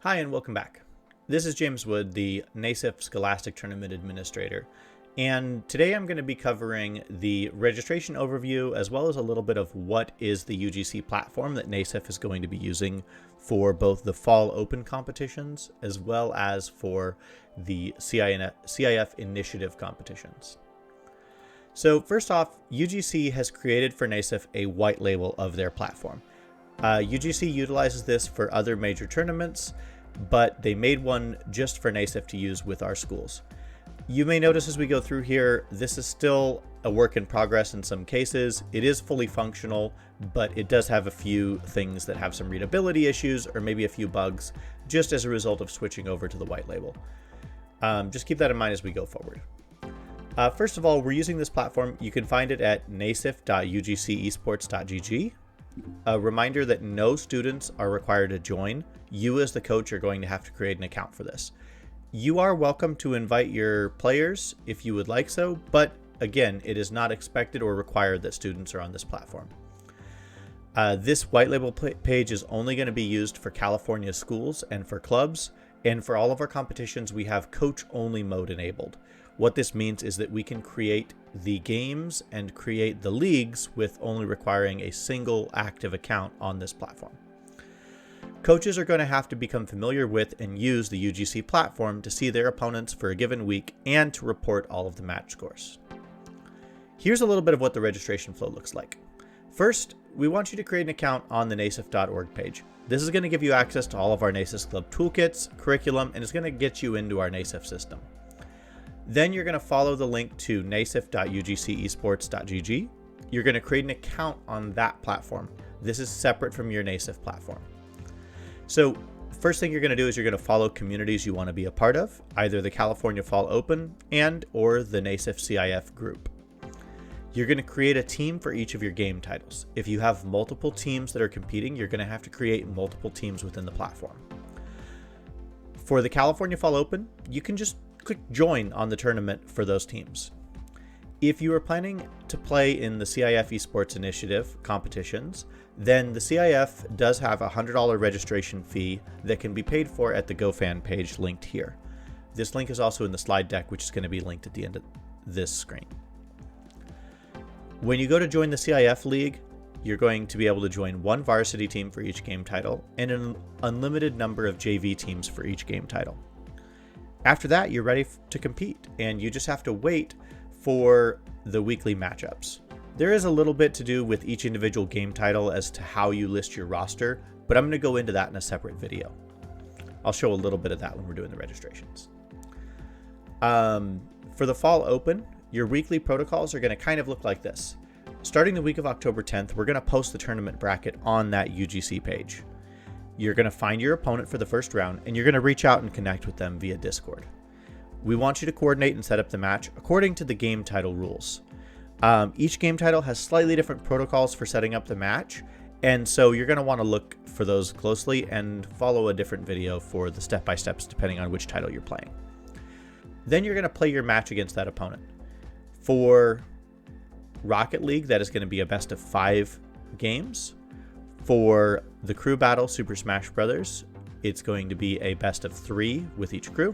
Hi and welcome back. This is James Wood, the NASEF Scholastic Tournament Administrator, and today I'm going to be covering the registration overview as well as a little bit of what is the UGC platform that NASEF is going to be using for both the Fall Open competitions as well as for the CIF Initiative competitions. So first off, UGC has created for NASEF a white label of their platform. UGC utilizes this for other major tournaments, but they made one just for NASEF to use with our schools. You may notice as we go through here, this is still a work in progress in some cases. It is fully functional, but it does have a few things that have some readability issues or maybe a few bugs just as a result of switching over to the white label. Just keep that in mind as we go forward. First of all, we're using this platform. You can find it at NASEFxUGC A reminder that no students are required to join. You as the coach are going to have to create an account for this. You are welcome to invite your players if you would like so, but again, it is not expected or required that students are on this platform. This white label page is only going to be used for California schools and for clubs, and for all of our competitions we have coach only mode enabled. What this means is that we can create the games and create the leagues with only requiring a single active account on this platform. Coaches are going to have to become familiar with and use the UGC platform to see their opponents for a given week and to report all of the match scores. Here's a little bit of what the registration flow looks like. First, we want you to create an account on the nasef.org page. This is going to give you access to all of our NASEF Club toolkits, curriculum, and it's going to get you into our NASEF system. Then you're going to follow the link to NASEF.UGC You're going to create an account on that platform. This is separate from your NASEF platform. So first thing you're going to do is you're going to follow communities you want to be a part of, either the California Fall Open or the NASEFxCIF group. You're going to create a team for each of your game titles. If you have multiple teams that are competing, you're going to have to create multiple teams within the platform. For the California Fall Open, you can just click join on the tournament for those teams. If you are planning to play in the CIF Esports Initiative competitions, then the CIF does have a $100 registration fee that can be paid for at the GoFan page linked here. This link is also in the slide deck, which is going to be linked at the end of this screen. When you go to join the CIF League, you're going to be able to join one varsity team for each game title and an unlimited number of JV teams for each game title. After that, you're ready to compete, and you just have to wait for the weekly matchups. There is a little bit to do with each individual game title as to how you list your roster, but I'm going to go into that in a separate video. I'll show a little bit of that when we're doing the registrations. For the Fall Open, your weekly protocols are going to kind of look like this. Starting the week of October 10th, we're going to post the tournament bracket on that UGC page. You're going to find your opponent for the first round, and you're going to reach out and connect with them via Discord. We want you to coordinate and set up the match according to the game title rules. Each game title has slightly different protocols for setting up the match, and so you're going to want to look for those closely and follow a different video for the step-by-steps depending on which title you're playing. Then you're going to play your match against that opponent. For Rocket League, that is going to be a best of 5 games. For the crew battle Super Smash Bros., it's going to be a best of 3 with each crew.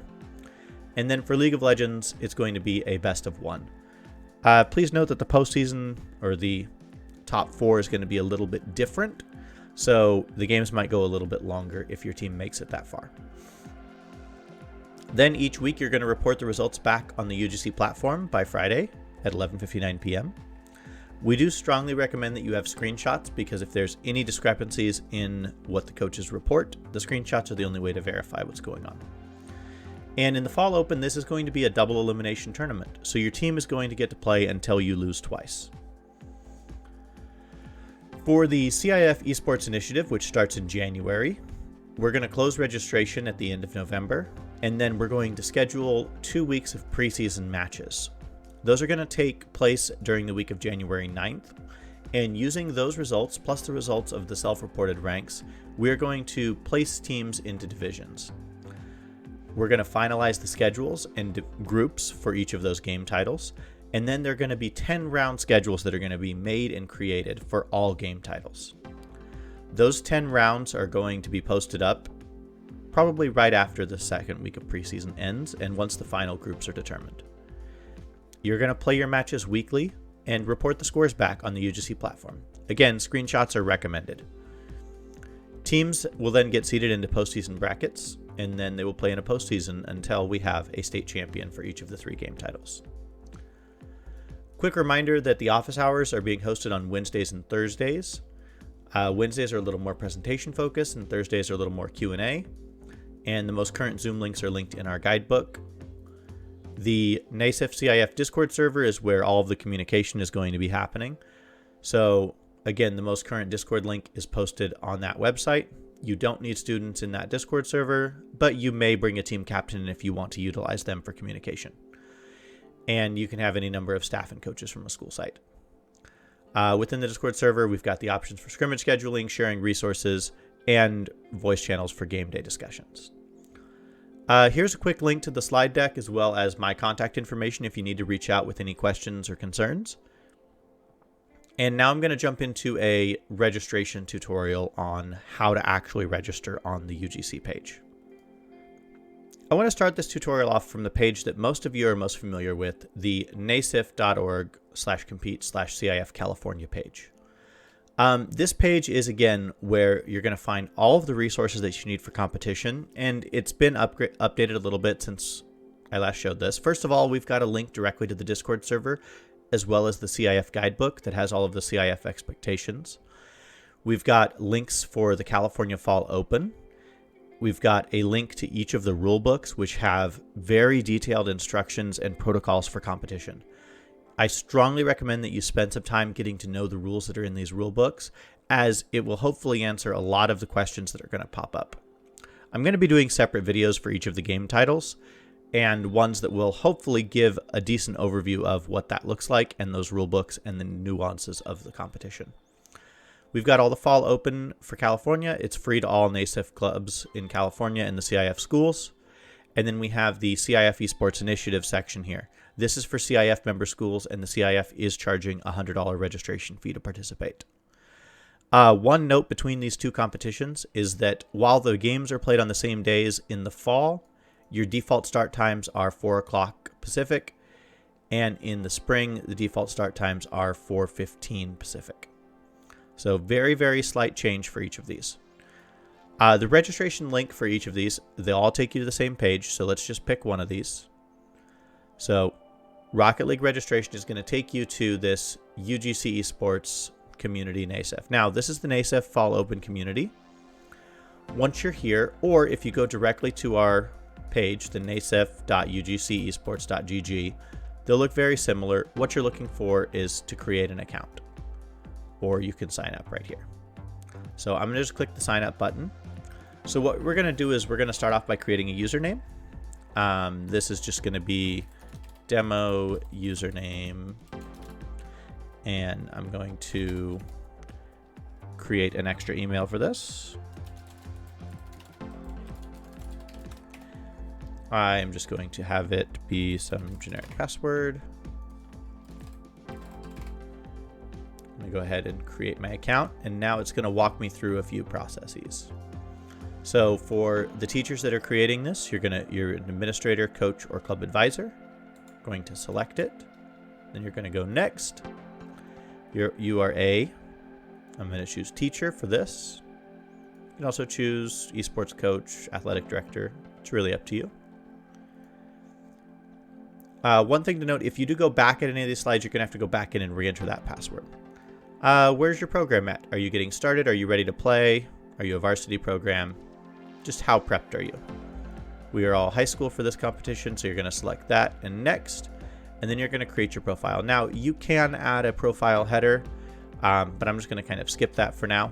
And then for League of Legends, it's going to be a best of 1. Please note that the postseason or the top 4 is going to be a little bit different, so the games might go a little bit longer if your team makes it that far. Then each week you're going to report the results back on the UGC platform by Friday at 11:59 p.m. We do strongly recommend that you have screenshots because if there's any discrepancies in what the coaches report, the screenshots are the only way to verify what's going on. And in the Fall Open, this is going to be a double elimination tournament, so your team is going to get to play until you lose twice. For the CIF Esports Initiative, which starts in January, we're going to close registration at the end of November, and then we're going to schedule 2 weeks of preseason matches. Those are going to take place during the week of January 9th, and using those results, plus the results of the self-reported ranks, we're going to place teams into divisions. We're going to finalize the schedules and groups for each of those game titles, and then there are going to be 10-round schedules that are going to be made and created for all game titles. Those 10 rounds are going to be posted up probably right after the second week of preseason ends and once the final groups are determined. You're going to play your matches weekly and report the scores back on the UGC platform. Again, screenshots are recommended. Teams will then get seeded into postseason brackets, and then they will play in a postseason until we have a state champion for each of the 3 game titles. Quick reminder that the office hours are being hosted on Wednesdays and Thursdays. Wednesdays are a little more presentation focused, and Thursdays are a little more Q&A. And the most current Zoom links are linked in our guidebook. The NASEFxCIF Discord server is where all of the communication is going to be happening. So again, the most current Discord link is posted on that website. You don't need students in that Discord server, but you may bring a team captain if you want to utilize them for communication. And you can have any number of staff and coaches from a school site. Within the Discord server, we've got the options for scrimmage scheduling, sharing resources, and voice channels for game day discussions. Here's a quick link to the slide deck as well as my contact information if you need to reach out with any questions or concerns. And now I'm going to jump into a registration tutorial on how to actually register on the UGC page. I want to start this tutorial off from the page that most of you are most familiar with, the nasef.org/compete/CIF California page. This page is, again, where you're going to find all of the resources that you need for competition, and it's been updated a little bit since I last showed this. First of all, we've got a link directly to the Discord server, as well as the CIF guidebook that has all of the CIF expectations. We've got links for the California Fall Open. We've got a link to each of the rule books, which have very detailed instructions and protocols for competition. I strongly recommend that you spend some time getting to know the rules that are in these rule books, as it will hopefully answer a lot of the questions that are going to pop up. I'm going to be doing separate videos for each of the game titles, and ones that will hopefully give a decent overview of what that looks like and those rule books and the nuances of the competition. We've got all the Fall Open for California. It's free to all NASEF clubs in California and the CIF schools. And then we have the CIF Esports Initiative section here. This is for CIF member schools, and the CIF is charging a $100 registration fee to participate. One note between these two competitions is that while the games are played on the same days in the fall, your default start times are 4 o'clock Pacific, and in the spring, the default start times are 4:15 Pacific. So very, very slight change for each of these. The registration link for each of these, they'll all take you to the same page, so let's just pick one of these. So Rocket League registration is going to take you to this UGC Esports Community NASEF. Now, this is the NASEF Fall Open Community. Once you're here, or if you go directly to our page, the nasef.ugcesports.gg, they'll look very similar. What you're looking for is to create an account, or you can sign up right here. So I'm going to just click the sign up button. So what we're going to do is we're going to start off by creating a username. This is just going to be demo username, and I'm going to create an extra email for this. I'm just going to have it be some generic password. I'm going to go ahead and create my account, and now it's going to walk me through a few processes. So for the teachers that are creating this, you're an administrator, coach, or club advisor. Going to select it. Then you're going to go next. You are I'm going to choose teacher for this. You can also choose esports coach, athletic director. It's really up to you. One thing to note, if you do go back at any of these slides, you're going to have to go back in and re-enter that password. Where's your program at? Are you getting started? Are you ready to play? Are you a varsity program? Just how prepped are you? We are all high school for this competition, so you're going to select that and next, and then you're going to create your profile. Now, you can add a profile header, but I'm just going to kind of skip that for now.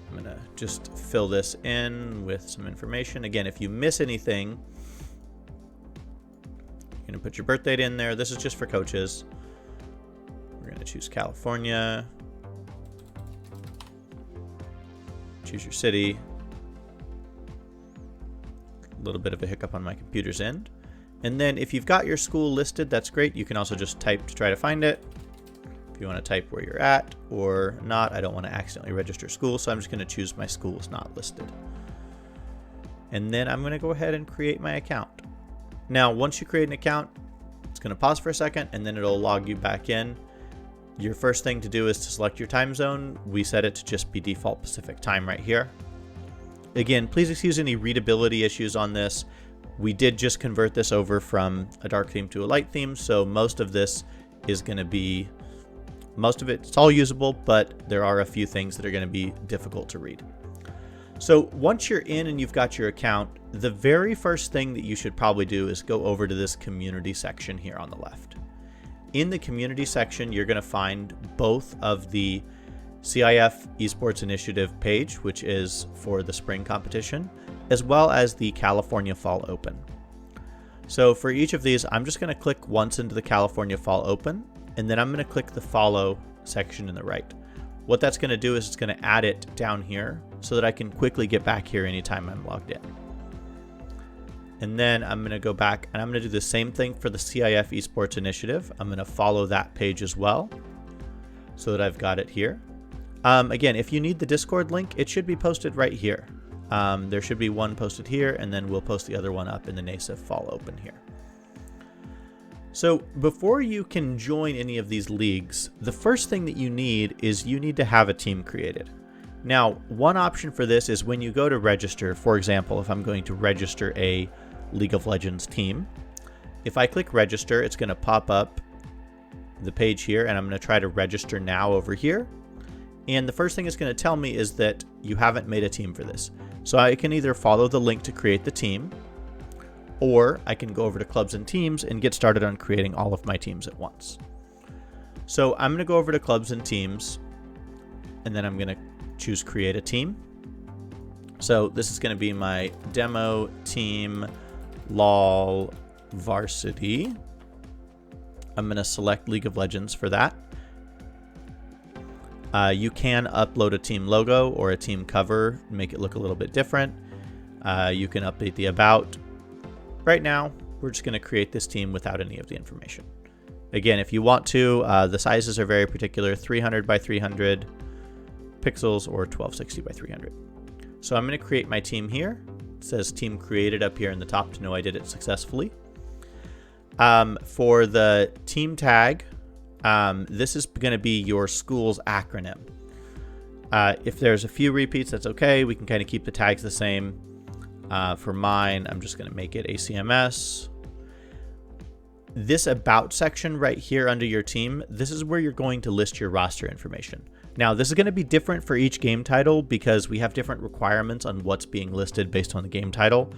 I'm going to just fill this in with some information. Again, if you miss anything, you're going to put your birth date in there. This is just for coaches. We're going to choose California. Choose your city. A little bit of a hiccup on my computer's end. And then if you've got your school listed, that's great. You can also just type to try to find it. If you want to type where you're at or not, I don't want to accidentally register school, so I'm just going to choose my school is not listed. And then I'm going to go ahead and create my account. Now, once you create an account, it's going to pause for a second and then it'll log you back in. Your first thing to do is to select your time zone. We set it to just be default Pacific time right here. Again, please excuse any readability issues on this. We did just convert this over from a dark theme to a light theme, so most of this is going to be, it's all usable, but there are a few things that are going to be difficult to read. So once you're in and you've got your account, the very first thing that you should probably do is go over to this community section here on the left. In the community section, you're going to find both of the CIF Esports Initiative page, which is for the spring competition, as well as the California Fall Open. So for each of these, I'm just going to click once into the California Fall Open, and then I'm going to click the follow section in the right. What that's going to do is it's going to add it down here so that I can quickly get back here anytime I'm logged in. And then I'm going to go back and I'm going to do the same thing for the CIF Esports Initiative. I'm going to follow that page as well so that I've got it here. Again, if you need the Discord link, it should be posted right here. There should be one posted here, and then we'll post the other one up in the NASEF Fall Open here. So before you can join any of these leagues, the first thing that you need is you need to have a team created. Now, one option for this is when you go to register, for example, if I'm going to register a League of Legends team, if I click register, it's going to pop up the page here, and I'm going to try to register now over here. And the first thing it's going to tell me is that you haven't made a team for this. So I can either follow the link to create the team, or I can go over to clubs and teams and get started on creating all of my teams at once. So I'm going to go over to clubs and teams, and then I'm going to choose create a team. So this is going to be my demo team LOL varsity. I'm going to select League of Legends for that. You can upload a team logo or a team cover, make it look a little bit different. You can update the about. Right now, we're just going to create this team without any of the information. Again, if you want to, the sizes are very particular, 300 by 300 pixels or 1260 by 300. So I'm going to create my team here. It says team created up here in the top to know I did it successfully. For the team tag, this is going to be your school's acronym. If there's a few repeats, that's okay. We can kind of keep the tags the same. For mine, I'm just going to make it ACMS. This about section right here under your team, this is where you're going to list your roster information. Now, this is going to be different for each game title because we have different requirements on what's being listed based on the game title.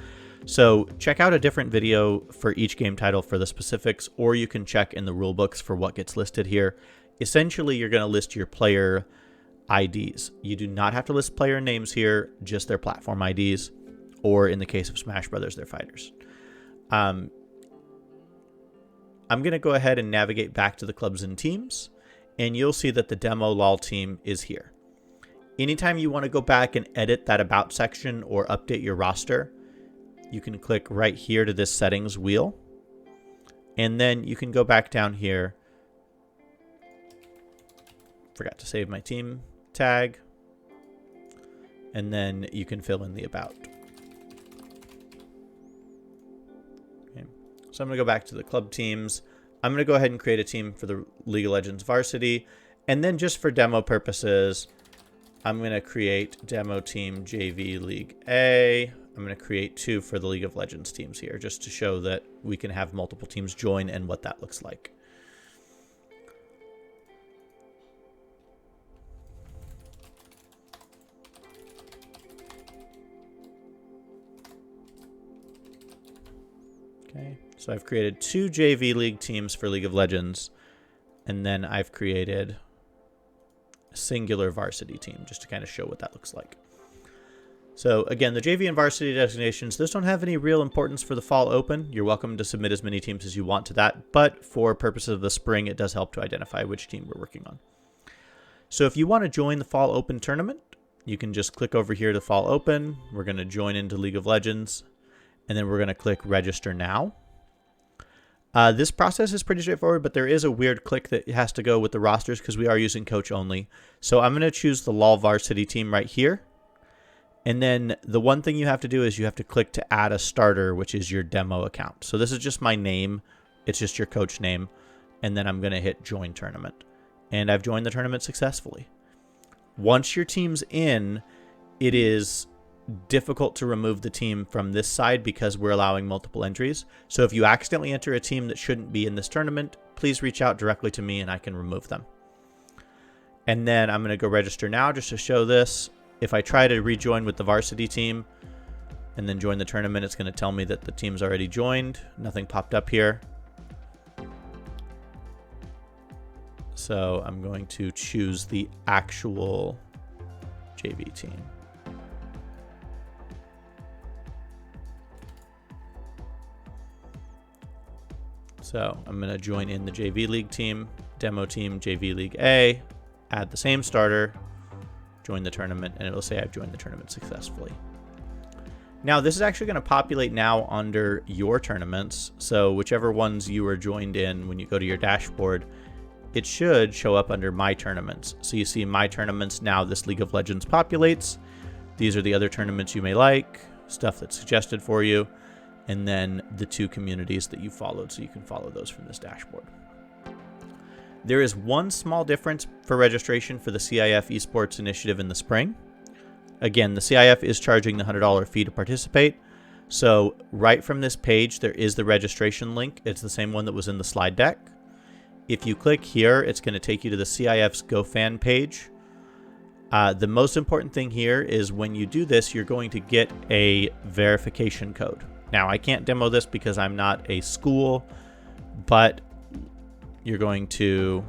So check out a different video for each game title for the specifics, or you can check in the rule books for what gets listed here. Essentially, you're going to list your player IDs. You do not have to list player names here, just their platform IDs, or in the case of Smash Brothers, their fighters. I'm going to go ahead and navigate back to the clubs and teams, and you'll see that the demo LOL team is here. Anytime you want to go back and edit that about section or update your roster, you can click right here to this settings wheel, and then you can go back down here. Forgot to save my team tag, and then you can fill in the about. Okay. So I'm going to go back to the club teams. I'm going to go ahead and create a team for the League of Legends varsity, and then just for demo purposes, I'm going to create demo team JV League A. I'm going to create 2 for the League of Legends teams here, just to show that we can have multiple teams join and what that looks like. Okay, so I've created 2 JV League teams for League of Legends, and then I've created a singular varsity team, just to kind of show what that looks like. So again, the JV and varsity designations, those don't have any real importance for the Fall Open. You're welcome to submit as many teams as you want to that, but for purposes of the spring, it does help to identify which team we're working on. So if you want to join the Fall Open tournament, you can just click over here to Fall Open. We're going to join into League of Legends, and then we're going to click Register Now. This process is pretty straightforward, but there is a weird click that has to go with the rosters because we are using coach only. So I'm going to choose the LOL varsity team right here. And then the one thing you have to do is you have to click to add a starter, which is your demo account. So this is just my name. It's just your coach name. And then I'm going to hit join tournament. And I've joined the tournament successfully. Once your team's in, it is difficult to remove the team from this side because we're allowing multiple entries. So if you accidentally enter a team that shouldn't be in this tournament, please reach out directly to me and I can remove them. And then I'm going to go register now just to show this. If I try to rejoin with the varsity team and then join the tournament, it's going to tell me that the team's already joined. Nothing popped up here. So I'm going to choose the actual JV team. So I'm going to join in the JV League team, demo team, JV League A, add the same starter, join the tournament, and it'll say I've joined the tournament successfully. Now this is actually going to populate now under your tournaments. So whichever ones you are joined in, when you go to your dashboard, it should show up under my tournaments. So you see my tournaments now, this League of Legends populates. These are the other tournaments you may like, stuff that's suggested for you, and then the 2 communities that you followed, so you can follow those from this dashboard. There is one small difference for registration for the CIF Esports Initiative in the spring. Again, the CIF is charging the $100 fee to participate. So right from this page, there is the registration link. It's the same one that was in the slide deck. If you click here, it's going to take you to the CIF's GoFan page. The most important thing here is when you do this, you're going to get a verification code. Now, I can't demo this because I'm not a school, but you're going to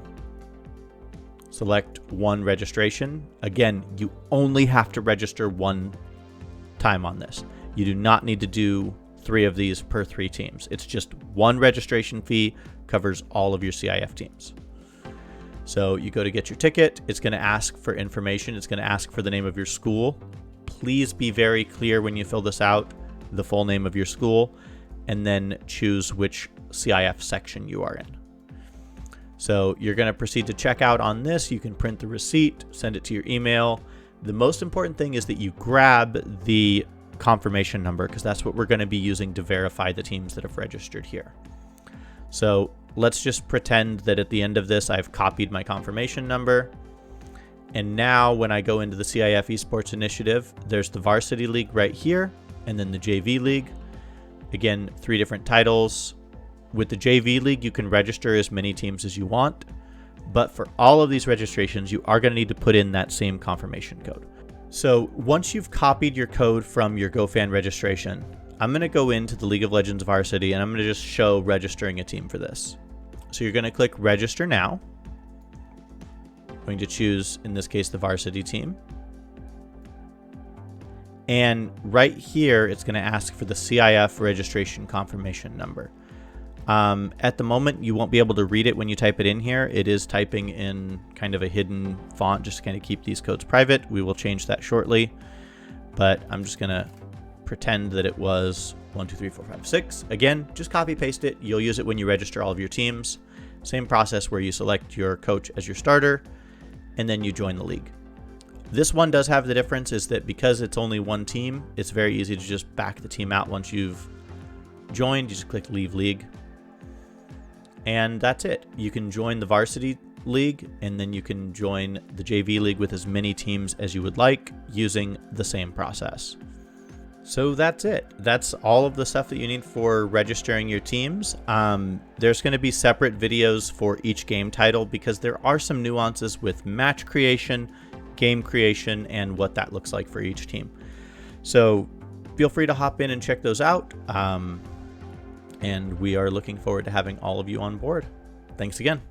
select one registration. Again, you only have to register one time on this. You do not need to do 3 of these per 3 teams. It's just one registration fee, covers all of your CIF teams. So you go to get your ticket. It's going to ask for information. It's going to ask for the name of your school. Please be very clear when you fill this out, the full name of your school, and then choose which CIF section you are in. So you're going to proceed to check out on this. You can print the receipt, send it to your email. The most important thing is that you grab the confirmation number because that's what we're going to be using to verify the teams that have registered here. So let's just pretend that at the end of this, I've copied my confirmation number. And now when I go into the CIF Esports Initiative, there's the Varsity League right here, and then the JV League. Again, 3 different titles. With the JV League, you can register as many teams as you want, but for all of these registrations, you are going to need to put in that same confirmation code. So once you've copied your code from your GoFan registration, I'm going to go into the League of Legends Varsity and I'm going to just show registering a team for this. So you're going to click Register Now. I'm going to choose, in this case, the Varsity team. And right here, it's going to ask for the CIF registration confirmation number. At the moment, you won't be able to read it when you type it in here. It is typing in kind of a hidden font just to kind of keep these codes private. We will change that shortly, but I'm just going to pretend that it was 1, 2, 3, 4, 5, 6. Again, just copy paste it. You'll use it when you register all of your teams. Same process where you select your coach as your starter and then you join the league. This one does have the difference is that because it's only one team, it's very easy to just back the team out once you've joined. You just click Leave League. And that's it. You can join the Varsity League, and then you can join the JV League with as many teams as you would like using the same process. So that's it. That's all of the stuff that you need for registering your teams. There's going to be separate videos for each game title because there are some nuances with match creation, game creation, and what that looks like for each team. So feel free to hop in and check those out. And we are looking forward to having all of you on board. Thanks again.